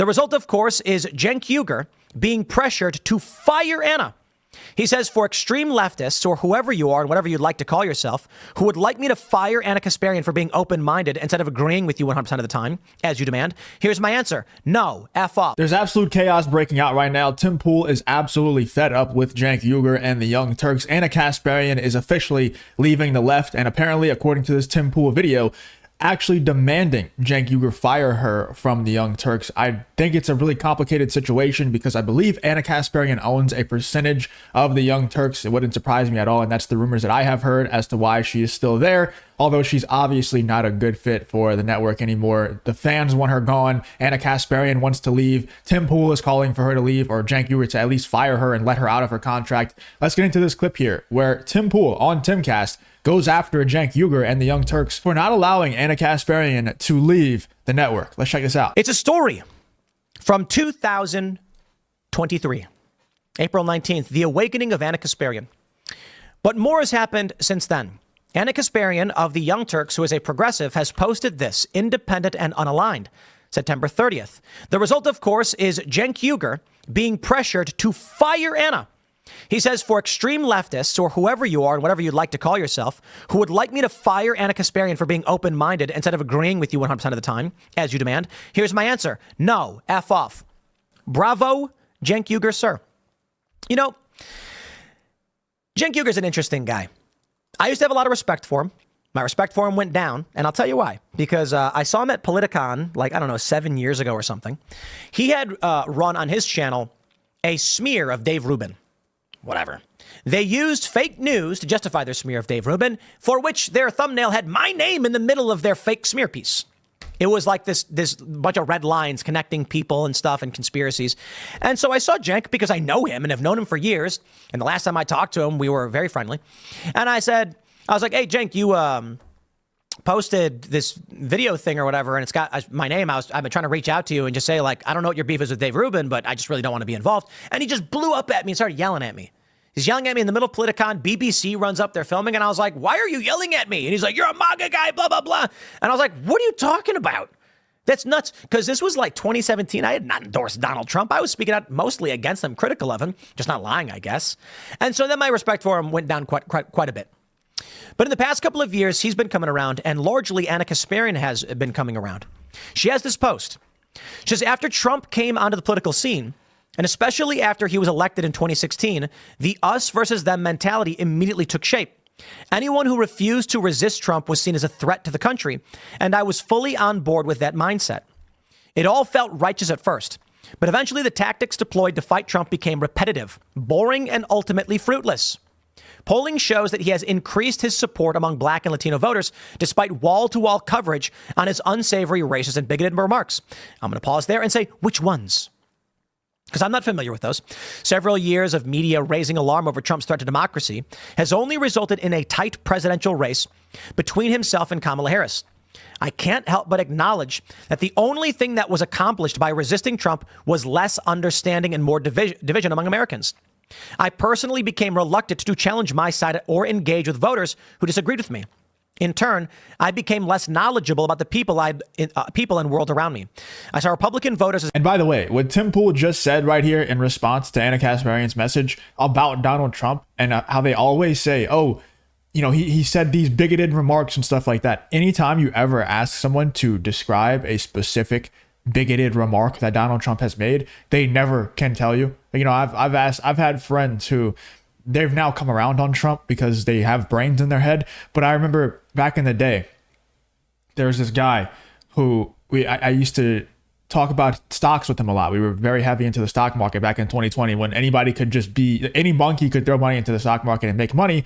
The result, of course, is Cenk Uygur being pressured to fire Ana. He says, for extreme leftists, or whoever you are and whatever you'd like to call yourself, who would like me to fire Ana Kasparian for being open-minded instead of agreeing with you 100% of the time, as you demand, here's my answer. No, F off. There's absolute chaos breaking out right now. Tim Pool is absolutely fed up with Cenk Uygur and the Young Turks. Ana Kasparian is officially leaving the left, and apparently, according to this Tim Pool video, actually demanding Cenk Uygur fire her from the Young Turks. I think it's a really complicated situation because I believe Ana Kasparian owns a percentage of the Young Turks. It wouldn't surprise me at all, and that's the rumors that I have heard as to why she is still there, although she's obviously not a good fit for the network anymore. The fans want her gone. Ana Kasparian wants to leave. Tim Pool is calling for her to leave, or Cenk Uygur to at least fire her and let her out of her contract. Let's get into this clip here where Tim Pool on Timcast goes after Cenk Uygur and the Young Turks for not allowing Ana Kasparian to leave the network. Let's check this out. It's a story from 2023, April 19th, the awakening of Ana Kasparian. But more has happened since then. Ana Kasparian of the Young Turks, who is a progressive, has posted this, independent and unaligned, September 30th. The result, of course, is Cenk Uygur being pressured to fire Ana. He says, for extreme leftists, or whoever you are and whatever you'd like to call yourself, who would like me to fire Ana Kasparian for being open-minded instead of agreeing with you 100% of the time, as you demand, here's my answer. No, F off. Bravo, Cenk Uygur, sir. You know, Cenk Uygur's an interesting guy. I used to have a lot of respect for him. My respect for him went down, and I'll tell you why. Because I saw him at Politicon, like, I don't know, 7 years ago or something. He had run on his channel a smear of Dave Rubin. Whatever. They used fake news to justify their smear of Dave Rubin, for which their thumbnail had my name in the middle of their fake smear piece. It was like this bunch of red lines connecting people and stuff and conspiracies. And so I saw Cenk because I know him and have known him for years. And the last time I talked to him, we were very friendly. And I was like, hey, Cenk, you posted this video thing or whatever, and it's got my name. I've been trying to reach out to you and just say, like, I don't know what your beef is with Dave Rubin, but I just really don't want to be involved. And he just blew up at me and started yelling at me. He's yelling at me in the middle of Politicon. BBC runs up, they're filming, and I was like, why are you yelling at me? And he's like, you're a MAGA guy, blah, blah, blah. And I was like, what are you talking about? That's nuts. Because this was like 2017. I had not endorsed Donald Trump. I was speaking out mostly against him, critical of him, just not lying, I guess. And so then my respect for him went down quite a bit. But in the past couple of years, he's been coming around, and largely Ana Kasparian has been coming around. She has this post. She says, after Trump came onto the political scene, and especially after he was elected in 2016, the us versus them mentality immediately took shape. Anyone who refused to resist Trump was seen as a threat to the country, and I was fully on board with that mindset. It all felt righteous at first, but eventually the tactics deployed to fight Trump became repetitive, boring, and ultimately fruitless. Polling shows that he has increased his support among Black and Latino voters despite wall-to-wall coverage on his unsavory, racist, and bigoted remarks. I'm going to pause there and say, which ones? Because I'm not familiar with those. Several years of media raising alarm over Trump's threat to democracy has only resulted in a tight presidential race between himself and Kamala Harris. I can't help but acknowledge that the only thing that was accomplished by resisting Trump was less understanding and more division among Americans. I personally became reluctant to challenge my side or engage with voters who disagreed with me. In turn, I became less knowledgeable about the people and world around me. I saw Republican voters. And by the way, what Tim Pool just said right here in response to Ana Kasparian's message about Donald Trump and how they always say, oh, you know, he said these bigoted remarks and stuff like that. Anytime you ever ask someone to describe a specific bigoted remark that Donald Trump has made, they never can tell you. You know, I've had friends who they've now come around on Trump because they have brains in their head. But I remember back in the day, there was this guy who I used to talk about stocks with him a lot. We were very heavy into the stock market back in 2020 when anybody could just any monkey could throw money into the stock market and make money.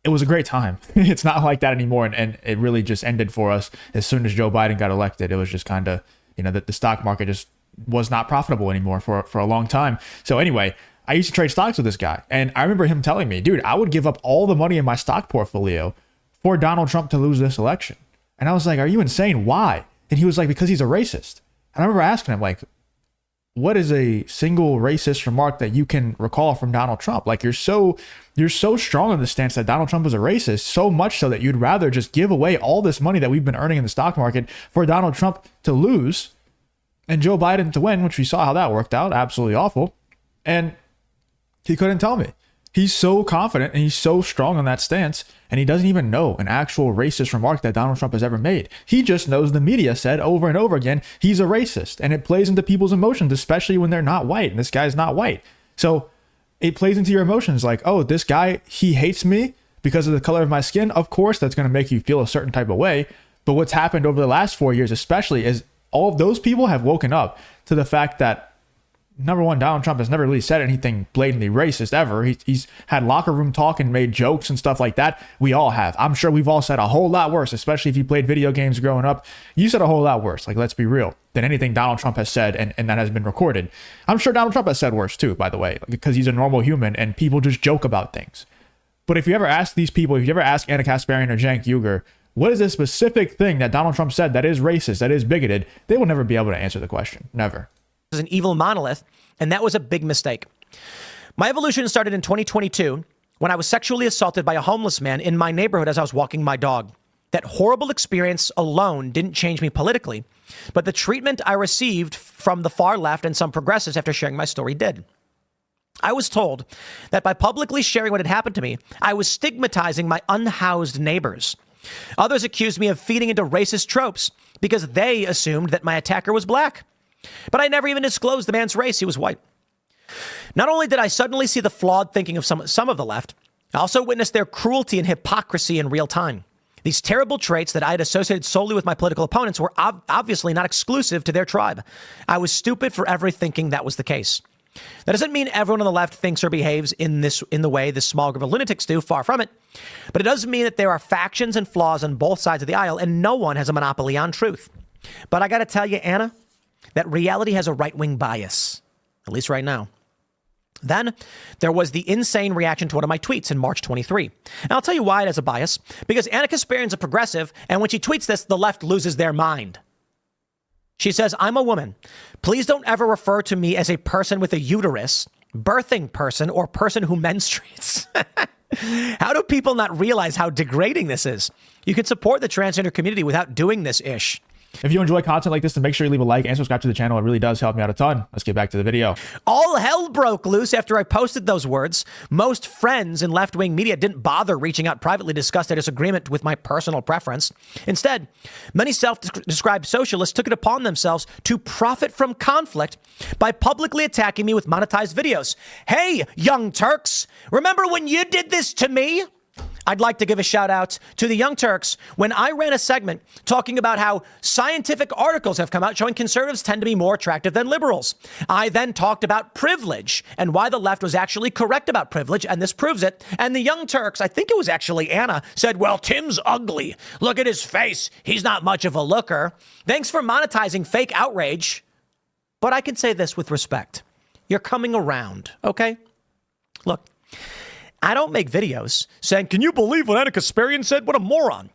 It was a great time. It's not like that anymore. And it really just ended for us as soon as Joe Biden got elected. It was just kind of, you know, that the stock market just was not profitable anymore for a long time. So anyway, I used to trade stocks with this guy. And I remember him telling me, dude, I would give up all the money in my stock portfolio for Donald Trump to lose this election. And I was like, are you insane? Why? And he was like, because he's a racist. And I remember asking him, like, what is a single racist remark that you can recall from Donald Trump? Like, you're so strong in the stance that Donald Trump is a racist, so much so that you'd rather just give away all this money that we've been earning in the stock market for Donald Trump to lose. and Joe Biden to win, which we saw how that worked out. Absolutely awful. And he couldn't tell me. He's so confident and he's so strong on that stance, and he doesn't even know an actual racist remark that Donald Trump has ever made. He just knows the media said over and over again he's a racist, and it plays into people's emotions, especially when they're not white, and this guy's not white. So it plays into your emotions like, oh, this guy, he hates me because of the color of my skin. Of course, that's going to make you feel a certain type of way. But what's happened over the last 4 years especially is all of those people have woken up to the fact that, number one, Donald Trump has never really said anything blatantly racist ever. He's had locker room talk and made jokes and stuff like that. We all have. I'm sure we've all said a whole lot worse, especially if you played video games growing up. You said a whole lot worse, like, let's be real, than anything Donald Trump has said and that has been recorded. I'm sure Donald Trump has said worse too, by the way, because he's a normal human and people just joke about things. But if you ever ask these people, if you ever ask Ana Kasparian or Cenk Uygur, what is a specific thing that Donald Trump said that is racist, that is bigoted, they will never be able to answer the question. Never. Is an evil monolith, and that was a big mistake. My evolution started in 2022 when I was sexually assaulted by a homeless man in my neighborhood as I was walking my dog. That horrible experience alone didn't change me politically, but the treatment I received from the far left and some progressives after sharing my story did. I was told that by publicly sharing what had happened to me, I was stigmatizing my unhoused neighbors. Others accused me of feeding into racist tropes because they assumed that my attacker was black. But I never even disclosed the man's race. He was white. Not only did I suddenly see the flawed thinking of some of the left, I also witnessed their cruelty and hypocrisy in real time. These terrible traits that I had associated solely with my political opponents were obviously not exclusive to their tribe. I was stupid for ever thinking that was the case. That doesn't mean everyone on the left thinks or behaves in the way this small group of lunatics do, far from it. But it does mean that there are factions and flaws on both sides of the aisle, and no one has a monopoly on truth. But I got to tell you, Anna, that reality has a right-wing bias, at least right now. Then there was the insane reaction to one of my tweets in March 23. And I'll tell you why it has a bias. Because Ana Kasparian's a progressive, and when she tweets this, the left loses their mind. She says, I'm a woman. Please don't ever refer to me as a person with a uterus, birthing person, or person who menstruates. How do people not realize how degrading this is? You can support the transgender community without doing this ish. If you enjoy content like this, then make sure you leave a like and subscribe to the channel. It really does help me out a ton. Let's get back to the video. All hell broke loose after I posted those words. Most friends in left-wing media didn't bother reaching out privately to discuss their disagreement with my personal preference. Instead, many self-described socialists took it upon themselves to profit from conflict by publicly attacking me with monetized videos. Hey, Young Turks, remember when you did this to me? I'd like to give a shout out to the Young Turks when I ran a segment talking about how scientific articles have come out showing conservatives tend to be more attractive than liberals. I then talked about privilege and why the left was actually correct about privilege, and this proves it. And the Young Turks, I think it was actually Anna, said, well, Tim's ugly. Look at his face. He's not much of a looker. Thanks for monetizing fake outrage. But I can say this with respect. You're coming around, okay? Look. I don't make videos saying, can you believe what Ana Kasparian said? What a moron.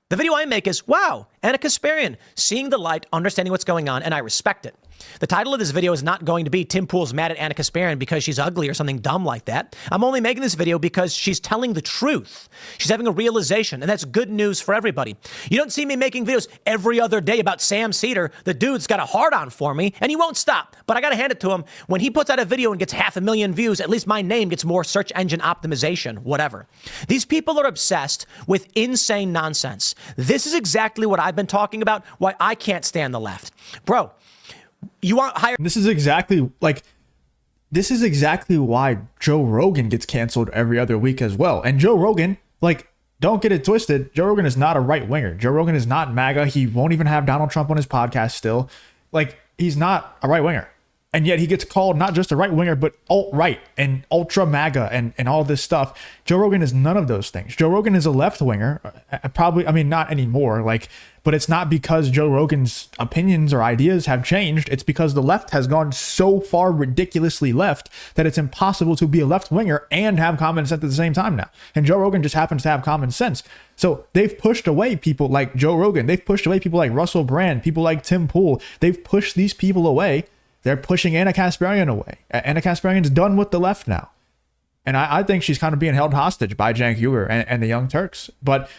The video I make is, wow, Ana Kasparian, seeing the light, understanding what's going on, and I respect it. The title of this video is not going to be Tim Pool's mad at Ana Kasparian because she's ugly or something dumb like that. I'm only making this video because she's telling the truth. She's having a realization, and that's good news for everybody. You don't see me making videos every other day about Sam Cedar. The dude's got a hard-on for me, and he won't stop. But I got to hand it to him. When he puts out a video and gets 500,000 views, at least my name gets more search engine optimization, whatever. These people are obsessed with insane nonsense. This is exactly what I've been talking about, why I can't stand the left. Bro, you want higher. This is exactly why Joe Rogan gets canceled every other week as well. And Joe Rogan, don't get it twisted. Joe Rogan is not a right winger. Joe Rogan is not MAGA. He won't even have Donald Trump on his podcast still. He's not a right winger. And yet he gets called not just a right winger, but alt-right and ultra MAGA and all this stuff. Joe Rogan is none of those things. Joe Rogan is a left winger. Not anymore. But it's not because Joe Rogan's opinions or ideas have changed. It's because the left has gone so far ridiculously left that it's impossible to be a left winger and have common sense at the same time now. And Joe Rogan just happens to have common sense. So they've pushed away people like Joe Rogan. They've pushed away people like Russell Brand, people like Tim Pool. They've pushed these people away. They're pushing Ana Kasparian away. Ana Kasparian's done with the left now. And I think she's kind of being held hostage by Cenk Uygur and the Young Turks. But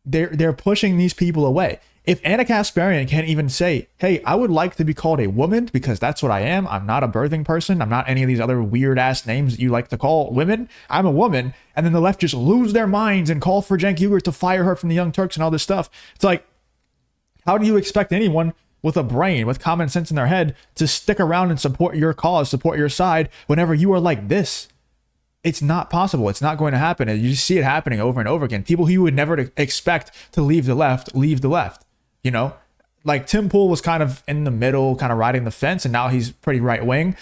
they're pushing these people away. If Ana Kasparian can't even say, hey, I would like to be called a woman because that's what I am. I'm not a birthing person. I'm not any of these other weird ass names that you like to call women. I'm a woman. And then the left just lose their minds and call for Cenk Uygur to fire her from the Young Turks and all this stuff. It's like, how do you expect anyone with a brain, with common sense in their head, to stick around and support your cause, support your side whenever you are like this? It's not possible. It's not going to happen. And you just see it happening over and over again. People who you would never expect to leave the left, leave the left. You know, like Tim Pool was kind of in the middle, kind of riding the fence, and now he's pretty right wing.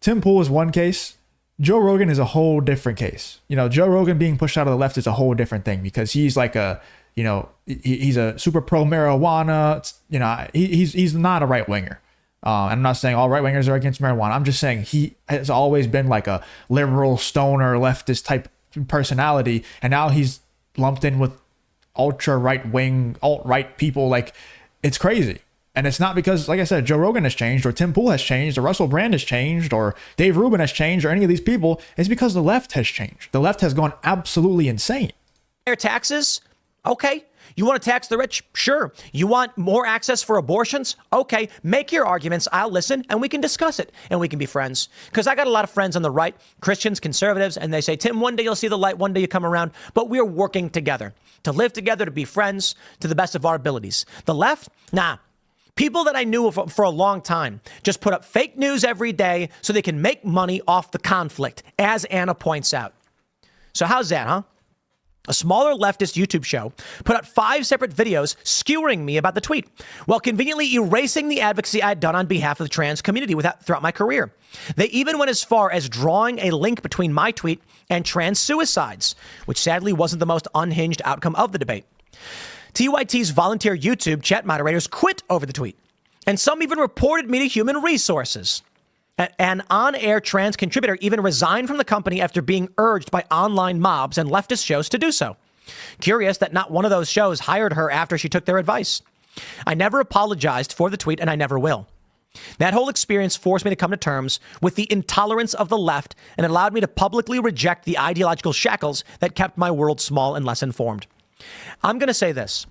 Tim Pool is one case. Joe Rogan is a whole different case. You know, Joe Rogan being pushed out of the left is a whole different thing because he's like a, you know, he's a super pro marijuana. You know, he's not a right winger. I'm not saying all right wingers are against marijuana. I'm just saying he has always been like a liberal stoner leftist type personality, and now he's lumped in with ultra right wing alt right people. Like, it's crazy. And it's not because, like I said, Joe Rogan has changed, or Tim Pool has changed, or Russell Brand has changed, or Dave Rubin has changed, or any of these people. It's because the left has changed. The left has gone absolutely insane. Higher taxes? Okay. You want to tax the rich? Sure. You want more access for abortions? Okay. Make your arguments. I'll listen and we can discuss it and we can be friends. Because I got a lot of friends on the right, Christians, conservatives, and they say, Tim, one day you'll see the light, one day you come around. But we're working together to live together, to be friends to the best of our abilities. The left? Nah. People that I knew for a long time just put up fake news every day so they can make money off the conflict, as Anna points out. So how's that, huh? A smaller leftist YouTube show put out 5 separate videos skewering me about the tweet, while conveniently erasing the advocacy I had done on behalf of the trans community throughout my career. They even went as far as drawing a link between my tweet and trans suicides, which sadly wasn't the most unhinged outcome of the debate. TYT's volunteer YouTube chat moderators quit over the tweet, and some even reported me to Human Resources. An on-air trans contributor even resigned from the company after being urged by online mobs and leftist shows to do so. Curious that not one of those shows hired her after she took their advice. I never apologized for the tweet, and I never will. That whole experience forced me to come to terms with the intolerance of the left and allowed me to publicly reject the ideological shackles that kept my world small and less informed. I'm going to say this.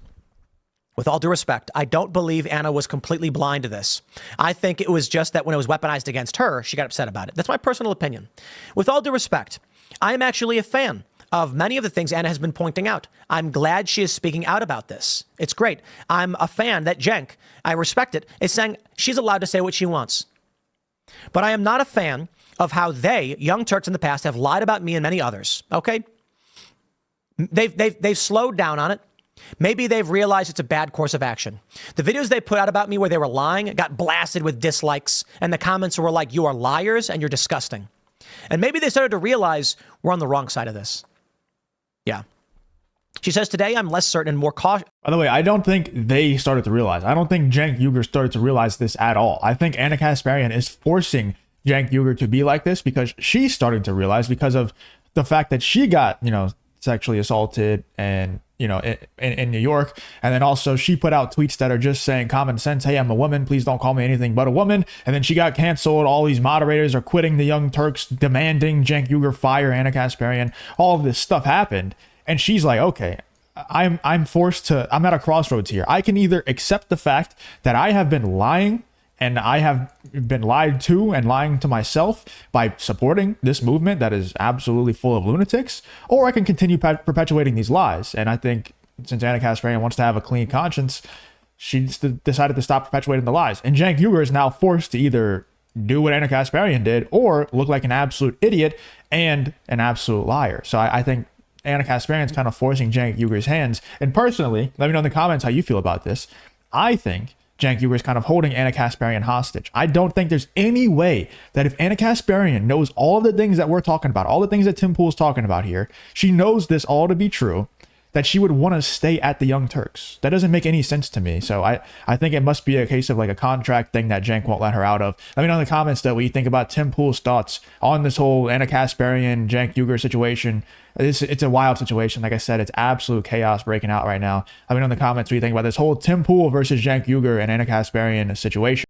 With all due respect, I don't believe Anna was completely blind to this. I think it was just that when it was weaponized against her, she got upset about it. That's my personal opinion. With all due respect, I am actually a fan of many of the things Anna has been pointing out. I'm glad she is speaking out about this. It's great. I'm a fan that Cenk, I respect it, is saying she's allowed to say what she wants. But I am not a fan of how they, Young Turks in the past, have lied about me and many others. Okay? They've slowed down on it. Maybe they've realized it's a bad course of action. The videos they put out about me where they were lying got blasted with dislikes, and the comments were like, you are liars and you're disgusting. And maybe they started to realize we're on the wrong side of this. Yeah. She says, today I'm less certain and more cautious. By the way, I don't think they started to realize. I don't think Cenk Uygur started to realize this at all. I think Ana Kasparian is forcing Cenk Uygur to be like this because she's starting to realize because of the fact that she got, you know, sexually assaulted and, you know, in New York. And then also she put out tweets that are just saying common sense. Hey, I'm a woman. Please don't call me anything but a woman. And then she got canceled. All these moderators are quitting the Young Turks, demanding Cenk Uygur fire Ana Kasparian. All of this stuff happened. And she's like, okay, I'm at a crossroads here. I can either accept the fact that I have been lying and I have been lied to and lying to myself by supporting this movement that is absolutely full of lunatics, or I can continue perpetuating these lies. And I think since Ana Kasparian wants to have a clean conscience, she decided to stop perpetuating the lies. And Cenk Uygur is now forced to either do what Ana Kasparian did or look like an absolute idiot and an absolute liar. So I think Ana Kasparian is kind of forcing Cenk Uygur's hands. And personally, let me know in the comments how you feel about this. I think Cenk Uygur is kind of holding Ana Kasparian hostage. I don't think there's any way that if Ana Kasparian knows all of the things that we're talking about, all the things that Tim Pool is talking about here, she knows this all to be true, that she would want to stay at the Young Turks. That doesn't make any sense to me. So I think it must be a case of like a contract thing that Cenk won't let her out of. Let me know in the comments though what you think about Tim Pool's thoughts on this whole Ana Kasparian, Cenk Uygur situation. It's a wild situation. Like I said, it's absolute chaos breaking out right now. Let me know in the comments what you think about this whole Tim Pool versus Cenk Uygur and Ana Kasparian situation.